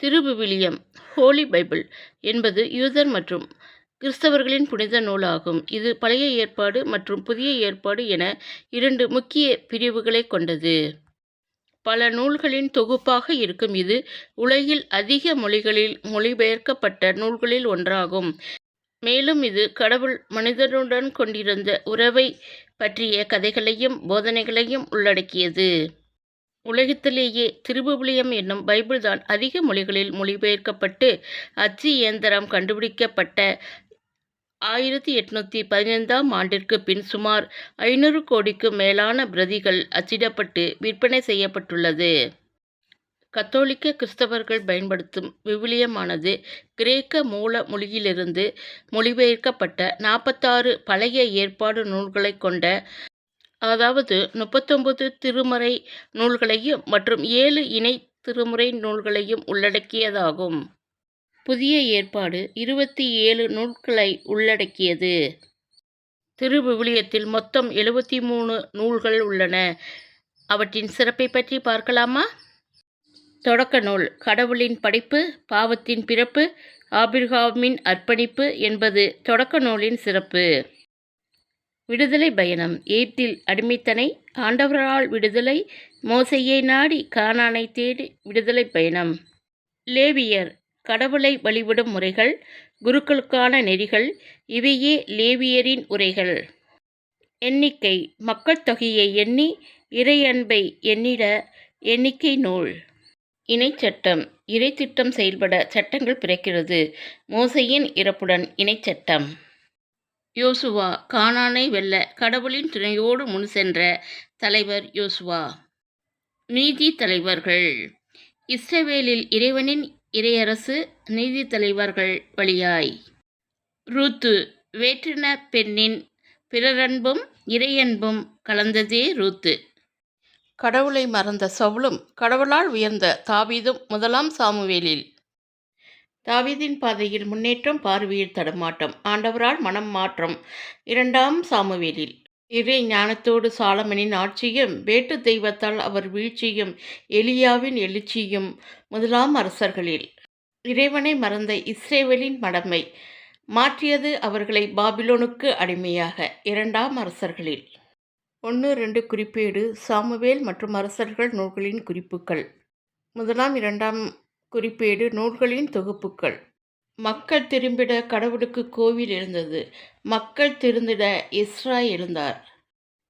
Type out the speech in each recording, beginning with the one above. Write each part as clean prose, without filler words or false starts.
திருவிவிலியம் Holi Bible என்பது யூதர் மற்றும் கிறிஸ்தவர்களின் புனித நூலாகும். இது பழைய ஏற்பாடு மற்றும் புதிய ஏற்பாடு என இரண்டு முக்கிய பிரிவுகளை கொண்டது. பல நூல்களின் தொகுப்பாக இருக்கும் இது உலகில் அதிக மொழிகளில் மொழிபெயர்க்கப்பட்ட நூல்களில் ஒன்றாகும். மேலும் இது கடவுள் மனிதனுடன் கொண்டிருந்த உறவை பற்றிய கதைகளையும் போதனைகளையும் உள்ளடக்கியது. உலகத்திலேயே திருவிவிலியம் என்னும் பைபிள் தான் அதிக மொழிகளில் மொழிபெயர்க்கப்பட்டு அச்சு இயந்திரம் கண்டுபிடிக்கப்பட்ட 1815ஆம் ஆண்டிற்கு பின் சுமார் 500 கோடிக்கும் மேலான பிரதிகள் அச்சிடப்பட்டு விற்பனை செய்யப்பட்டுள்ளது. கத்தோலிக்க கிறிஸ்தவர்கள் பயன்படுத்தும் விவிலியமானது கிரேக்க மூல மொழியிலிருந்து மொழிபெயர்க்கப்பட்ட 46 பழைய ஏற்பாடு நூல்களை கொண்ட, அதாவது 39 திருமறை நூல்களையும் மற்றும் 7 இணை திருமுறை நூல்களையும் உள்ளடக்கியதாகும். புதிய ஏற்பாடு 27 நூல்களை உள்ளடக்கியது. திருவிவிலியத்தில் மொத்தம் 73 நூல்கள் உள்ளன. அவற்றின் சிறப்பை பற்றி பார்க்கலாமா? தொடக்க நூல் கடவுளின் படைப்பு, பாவத்தின் பிறப்பு, ஆபிரகாமின் அர்ப்பணிப்பு என்பது தொடக்க நூலின் சிறப்பு. விடுதலை பயணம் எகிப்தில் அடிமைத்தனை, ஆண்டவரால் விடுதலை, மோசேயை நாடி கானானை தேடி விடுதலை பயணம். லேவியர் கடவுளை வழிபடும் முறைகள், குருக்களுக்கான நெறிகள், இவையே லேவியரின் உரைகள். எண்ணிக்கை மக்கள் தொகையை எண்ணி இறையன்பை எண்ணிட எண்ணிக்கை நூல். இணைச்சட்டம் இறைத்திட்டம் செயல்பட சட்டங்கள் பிறக்கிறது. மோசேயின் இறப்புடன் இணைச்சட்டம். யோசுவா கானானை வெல்ல கடவுளின் துணையோடு முன் சென்ற தலைவர் யோசுவா. நீதி தலைவர்கள் இஸ்ரவேலில் இறைவனின் இறையரசு நீதி தலைவர்கள் வழியாய். ரூத்து வேற்றின பெண்ணின் பிறரன்பும் இறையன்பும் கலந்ததே ரூத்து. கடவுளை மறந்த சவுலும் கடவுளால் உயர்ந்த தாவீதும். 1 சாமுவேலில். தாவீதின் பாதையில் முன்னேற்றம், பார்வையில் தடுமாற்றம், ஆண்டவரால் மனம் மாற்றம். 2 சாமுவேலில். இறை ஞானத்தோடு சாலமனின் ஆட்சியும் வேட்டு தெய்வத்தால் அவர் வீழ்ச்சியும் எலியாவின் எழுச்சியும். 1 அரசர்களில். இறைவனை மறந்த இஸ்ரவேலின் மடமை மாற்றியது அவர்களை பாபிலோனுக்கு அடிமையாக. 2 அரசர்களில். 1-2 குறிப்பேடு சாமுவேல் மற்றும் அரசர்கள் நூல்களின் குறிப்புகள். 1-2 குறிப்பேடு நூல்களின் தொகுப்புகள். மக்கள் திரும்பிட கடவுளுக்கு கோவில் எழுந்தது. மக்கள் திருந்திட எஸ்ரா எழுந்தார்.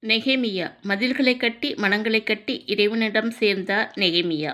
நெகேமியா மதில்களை கட்டி மனங்களை கட்டி இறைவனிடம் சேர்ந்தார் நெகேமியா.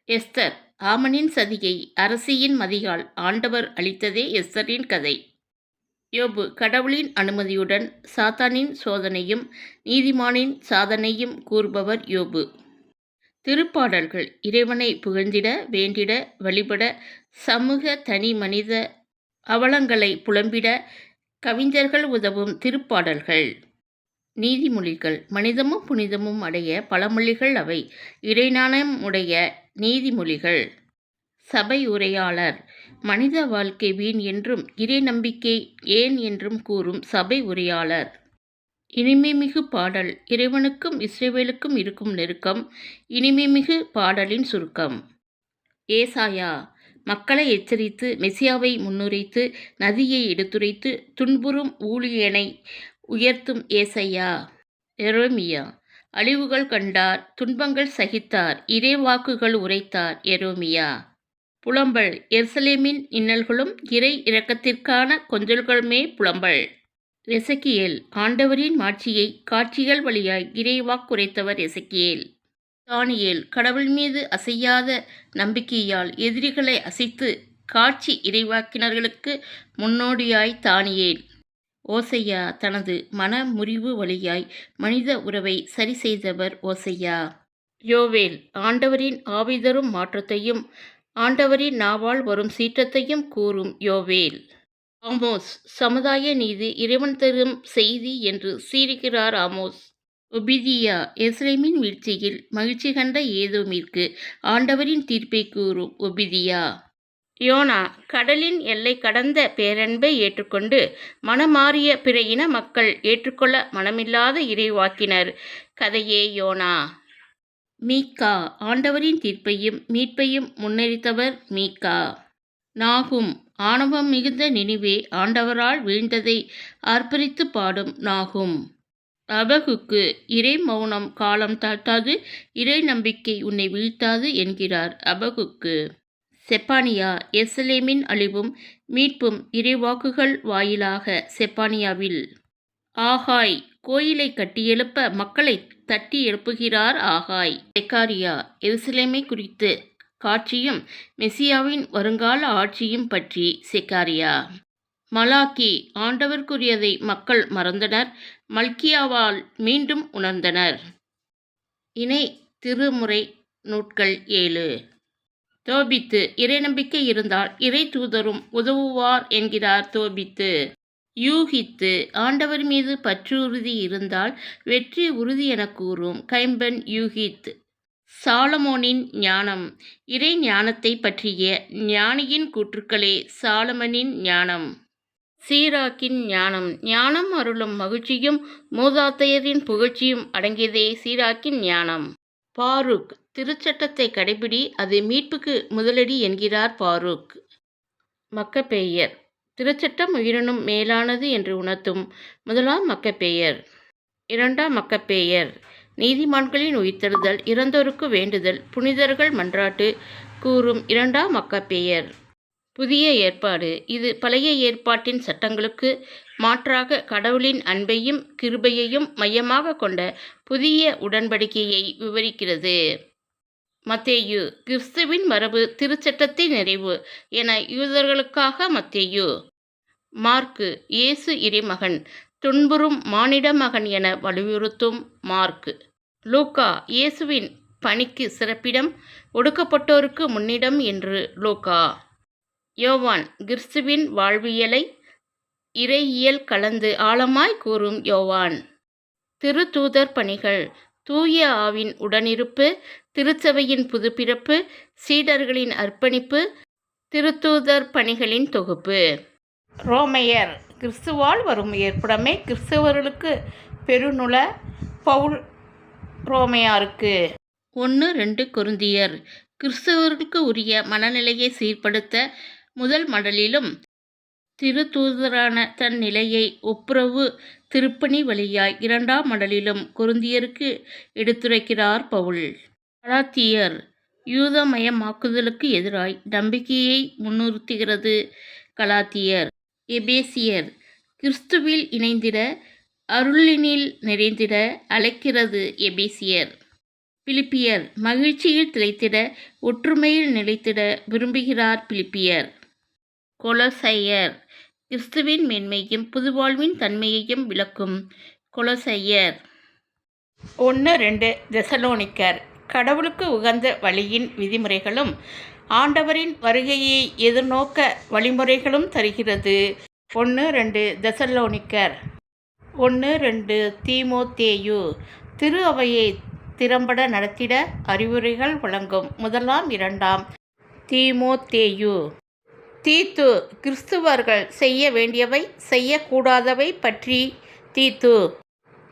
எஸ்தர் ஆமனின் சதியை அரசியின் மதியால் ஆண்டவர் அளித்ததே எஸ்தரின் கதை. யோபு கடவுளின் அனுமதியுடன் சாத்தானின் சோதனையும் நீதிமானின் சாதனையும் கூறுபவர் யோபு. திருப்பாடல்கள் இறைவனை புகழ்ந்திட, வேண்டிட, வழிபட, சமூக தனி மனித அவலங்களை புலம்பிட கவிஞர்கள் உதவும் திருப்பாடல்கள். நீதிமொழிகள் மனிதமும் புனிதமும் அடைய பழமொழிகள் அவை. இறைஞானம் உடைய நீதிமொழிகள். சபை உரையாளர் மனித வாழ்க்கை வீண் என்றும் இறை நம்பிக்கை ஏன் என்றும் கூறும் சபை உரையாளர். இனிமைமிகு பாடல் இறைவனுக்கும் இஸ்ரவேலுக்கும் இருக்கும் நெருக்கம். இனிமைமிகு பாடலின் சுருக்கம். ஏசாயா மக்களை எச்சரித்து மெசியாவை முன்னுரைத்து நதியை எடுத்துரைத்து துன்புறும் ஊழியனை உயர்த்தும் ஏசாயா. எரேமியா அழிவுகள் கண்டார், துன்பங்கள் சகித்தார், இறைவாக்குகள் உரைத்தார். எரேமியா. புலம்பல் எருசலேமின் இன்னல்களும் இறை இரக்கத்திற்கான கொஞ்சல்களுமே புலம்பல். எசேக்கியேல் ஆண்டவரின் மாட்சியை காட்சிகள் வழியாய் இறைவாக்குரைத்தவர் எசேக்கியேல். தானியேல் கடவுள் மீது அசையாத நம்பிக்கையால் எதிரிகளை அசைத்து காட்சி இறைவாக்கினர்களுக்கு முன்னோடியாய் தானியேல். ஓசையா தனது மன முறிவு வழியாய் மனித உறவை சரி செய்தவர் ஓசையா. யோவேல் ஆண்டவரின் ஆவிதரும் மாற்றத்தையும் ஆண்டவரின் நாவால் வரும் சீற்றத்தையும் கூறும் யோவேல். ஆமோஸ் சமுதாய நீதி இறைவன் தரும் செய்தி என்று சீறுகிறார் ஆமோஸ். ஒபிதியா எருசலேமின் வீழ்ச்சியில் மகிழ்ச்சி கண்ட ஏதோமிற்கு ஆண்டவரின் தீர்ப்பை கூறும் ஒபிதியா. யோனா கடலின் எல்லை கடந்த பேரன்பை ஏற்றுக்கொண்டு மனமாறிய பிற இன மக்கள் ஏற்றுக்கொள்ள மனமில்லாத இறைவாக்கினர் கதையே யோனா. மீகா ஆண்டவரின் தீர்ப்பையும் மீட்பையும் முன்னெரித்தவர் மீகா. நாகும் ஆணவம் மிகுந்த நினிவே ஆண்டவரால் வீழ்ந்ததை ஆர்ப்பரித்து பாடும் நாகும். அபகுக்கு இறை மௌனம் காலம் தாழ்த்தாது, இறை நம்பிக்கை உன்னை வீழ்த்தாது என்கிறார் அபகுக்கு. செப்பானியா எருசலேமின் அழிவும் மீட்பும் இறைவாக்குகள் வாயிலாக செப்பானியாவில். ஆகாய் கோயிலை கட்டியெழுப்ப மக்களை தட்டி எழுப்புகிறார் ஆகாய். செக்காரியா எருசலேமை குறித்து காட்சியும் மெசியாவின் வருங்கால ஆட்சியும் பற்றி செக்காரியா. மலாக்கி ஆண்டவர்க்குரியதை மக்கள் மறந்தனர், மல்கியாவால் மீண்டும் உணர்ந்தனர். இணை திருமுறை நூட்கள் 7. தோபித்து இறைநம்பிக்கை இருந்தால் இறை தூதரும் உதவுவார் என்கிறார் தோபித்து. யூகித்து ஆண்டவர் மீது பற்றுறுதி இருந்தால் வெற்றி உறுதி என கூறும் கைம்பன் யூகித். சாலமோனின் ஞானம் இறை ஞானத்தை பற்றிய ஞானியின் கூற்றுக்களே சாலமனின் ஞானம். சீராக்கின் ஞானம் ஞானம் அருளும் மகிழ்ச்சியும் மூதாதையரின் புகழ்ச்சியும் அடங்கியதே சீராக்கின் ஞானம். பாருக் திருச்சட்டத்தை கடைபிடி, அது மீட்புக்கு முதலடி என்கிறார் பாருக். மக்கபேயர் திருச்சட்டம் உயிரினும் மேலானது என்று உணர்த்தும் முதலாம் மக்கபேயர். இரண்டாம் மக்கபேயர் நீதிமான்களின் உயிர்த்தெழுதல், இறந்தோருக்கு வேண்டுதல், புனிதர்கள் மன்றாட்டு கூறும் இரண்டாம் மக்கபேயர். புதிய ஏற்பாடு இது பழைய ஏற்பாட்டின் சட்டங்களுக்கு மாற்றாக கடவுளின் அன்பையும் கிருபையையும் மையமாக கொண்ட புதிய உடன்படிக்கையை விவரிக்கிறது. மத்தேயு கிறிஸ்துவின் மரபு திருச்சட்டத்தின் நிறைவு என யூதர்களுக்காக மத்தேயு. மார்க்கு இயேசு இறைமகன், துன்புறும் மானிட மகன் என வலியுறுத்தும் மார்க்கு. லூக்கா இயேசுவின் பணிக்கு சிறப்பிடம், ஒடுக்கப்பட்டோருக்கு முன்னிடம் என்று லூக்கா. யோவான் கிறிஸ்துவின் வாழ்வியலை இறையியல் கலந்து ஆழமாய் கூறும் யோவான். திருத்தூதர் பணிகள் தூய ஆவின் உடனிருப்பு, திருச்சபையின் புதுப்பிறப்பு, சீடர்களின் அர்ப்பணிப்பு, திருத்தூதர் பணிகளின் தொகுப்பு. ரோமையர் கிறிஸ்துவால் வரும் ஏற்புடைமை கிறிஸ்தவர்களுக்கு பெருநுல பவுல் ரோமையாருக்கு. 1-2 கொரிந்தியர் கிறிஸ்தவர்களுக்கு உரிய மனநிலையை சீர்படுத்த முதல் மடலிலும் திருத்தூதரான தன் நிலையை ஒப்புரவு திருப்பணி வழியாய் 2ஆம் மடலிலும் கொரிந்தியருக்கு எடுத்துரைக்கிறார் பவுல். கலாத்தியர் யூதமயமாக்குதலுக்கு எதிராய் நம்பிக்கையை முன்னிறுத்துகிறது கலாத்தியர். எபேசியர் கிறிஸ்துவில் இணைந்திட, அருளினில் நிறைந்திட அழைக்கிறது எபேசியர். பிலிப்பியர் மகிழ்ச்சியில் திளைத்திட, ஒற்றுமையில் நிலைத்திட விரும்புகிறார் பிலிப்பியர். கொலோசையர் கிறிஸ்துவின் மேன்மையும் புதுவாழ்வின் தன்மையையும் விளக்கும் கொலோசையர். 1-2 தெசலோனிக்கர் கடவுளுக்கு உகந்த வழியின் விதிமுறைகளும் ஆண்டவரின் வருகையை எதிர்நோக்க வழிமுறைகளும் தருகிறது. 1-2 தெசலோனிக்கர். 1-2 தீமோத்தேயு திரு அவையை திறம்பட நடத்திட அறிவுரைகள் வழங்கும் 1-2 தீமோத்தேயு. தீத்து கிறிஸ்துவர்கள் செய்ய வேண்டியவை செய்யக்கூடாதவை பற்றி தீத்து.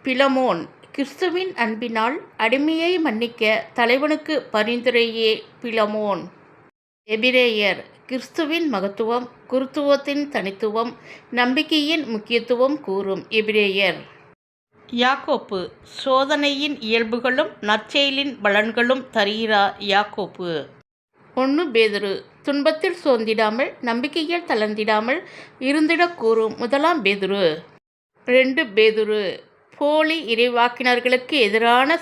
பிலமோன் கிறிஸ்துவின் அன்பினால் அடிமையை மன்னிக்க தலைவனுக்கு பரிந்துரையே பிலமோன். எபிரேயர் கிறிஸ்துவின் மகத்துவம், குருத்துவத்தின் தனித்துவம், நம்பிக்கையின் முக்கியத்துவம் கூறும் எபிரேயர். யாக்கோப்பு சோதனையின் இயல்புகளும் நற்செயலின் பலன்களும் தருகிறார் யாக்கோப்பு. 1 பேதுரு துன்பத்தில் சோர்ந்திடாமல் நம்பிக்கையில் தளர்ந்திடாமல் இருந்திடக் கூறும் 1ஆம் பேதுரு. 2 பேதுரு போலி இறைவாக்கினர்களுக்கு எதிரான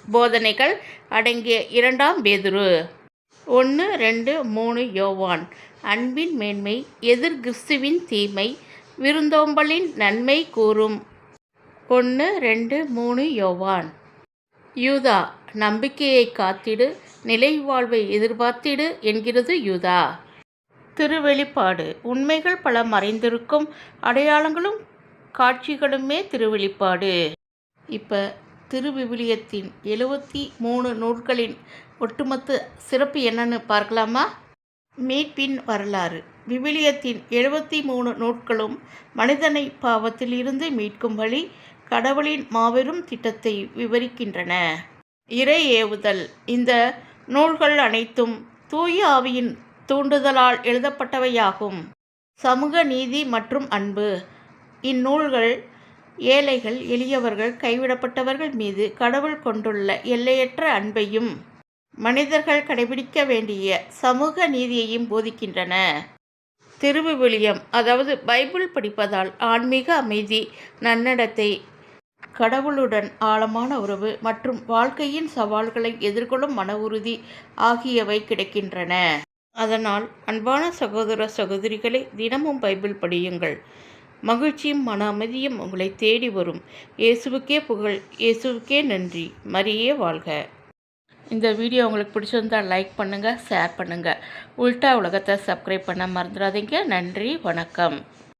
போதனைகள் அடங்கிய 2ஆம் பேதுரு. 1-2-3 யோவான் அன்பின் மேன்மை, எதிர் கிறிஸ்துவின் தீமை, விருந்தோம்பலின் நன்மை கூறும் 1-2-3 யோவான். யூதா நம்பிக்கையை காத்திடு, நிலை வாழ்வை எதிர்பார்த்திடு என்கிறது யூதா. திருவெளிப்பாடு உண்மைகள் பல மறைந்திருக்கும் அடையாளங்களும் காட்சிகளுமே திருவெளிப்பாடு. இப்போ திருவிவிலியத்தின் 73 நூல்களின் ஒட்டுமொத்த சிறப்பு என்னன்னு பார்க்கலாமா? மீட்பின் வரலாறு. விவிலியத்தின் 73 நூல்களும் மனிதனை பாவத்தில் இருந்து மீட்கும் வழி கடவுளின் மாபெரும் திட்டத்தை விவரிக்கின்றன. இறை ஏவுதல். இந்த நூல்கள் அனைத்தும் தூய ஆவியின் தூண்டுதலால் எழுதப்பட்டவையாகும். சமூக நீதி மற்றும் அன்பு. இந்நூல்கள் ஏழைகள், எளியவர்கள், கைவிடப்பட்டவர்கள் மீது கடவுள் கொண்டுள்ள எல்லையற்ற அன்பையும் மனிதர்கள் கடைபிடிக்க வேண்டிய சமூக நீதியையும் போதிக்கின்றன. திருவிவிலியம், அதாவது பைபிள் படிப்பதால் ஆன்மீக அமைதி, நன்னடத்தை, கடவுளுடன் ஆழமான உறவு மற்றும் வாழ்க்கையின் சவால்களை எதிர்கொள்ளும் மன உறுதி ஆகியவை கிடைக்கின்றன. அதனால் அன்பான சகோதர சகோதரிகளை, தினமும் பைபிள் படியுங்கள். மகிழ்ச்சியும் மன அமைதியும் உங்களை தேடி வரும். இயேசுவுக்கே புகழ், இயேசுவுக்கே நன்றி. மரியே வாழ்க. இந்த வீடியோ உங்களுக்கு பிடிச்சிருந்தால் லைக் பண்ணுங்கள், ஷேர் பண்ணுங்கள். உல்டா உலகத்தை சப்ஸ்கிரைப் பண்ண மறந்துடாதீங்க. நன்றி, வணக்கம்.